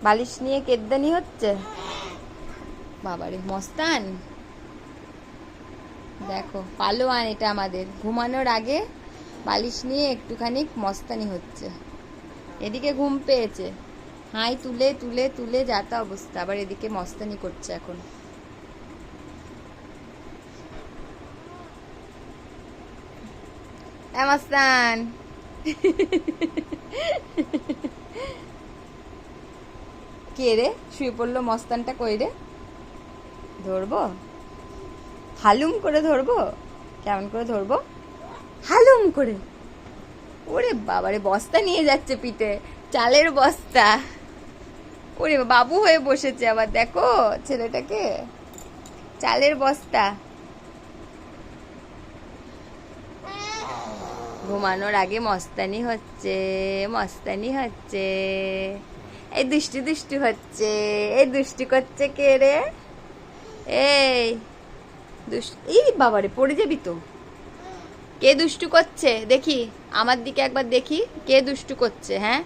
বালিশ নিয়ে কেদ্দানি হচ্ছে। বাবারে মস্তান, দেখো পালোয়ান এটা আমাদের। ঘুমানোর আগে বালিশ নিয়ে একটুখানি মস্তানি হচ্ছে। এদিকে ঘুম পেয়েছে, হাই তুলে তুলে তুলে যাতা অবস্থা, আবার এদিকে মস্তানি করছে এখন। মস্তান কে রে শুয়ে পড়লো? মস্তানটা কই রে? ধরবো, হালুম করে ধরবো। কেমন করে ধরবো? হালুম করে। ওরে বাবারে, বস্তা নিয়ে যাচ্ছে পিঠে, চালের বস্তা। ওরে বাবু হয়ে বসেছে আবার, দেখো ছেলেটাকে, চালের বস্তা। ঘুমানোর আগে মস্তানি হচ্ছে, মস্তানি হচ্ছে। এই দুষ্টু দুষ্টু হচ্ছে, এই দুষ্টু করছে কে রে? এই এই বাবারে, পড়ে যাবি তো। কে দুষ্টু করছে দেখি, আমার দিকে একবার দেখি, কে দুষ্টু করছে? হ্যাঁ,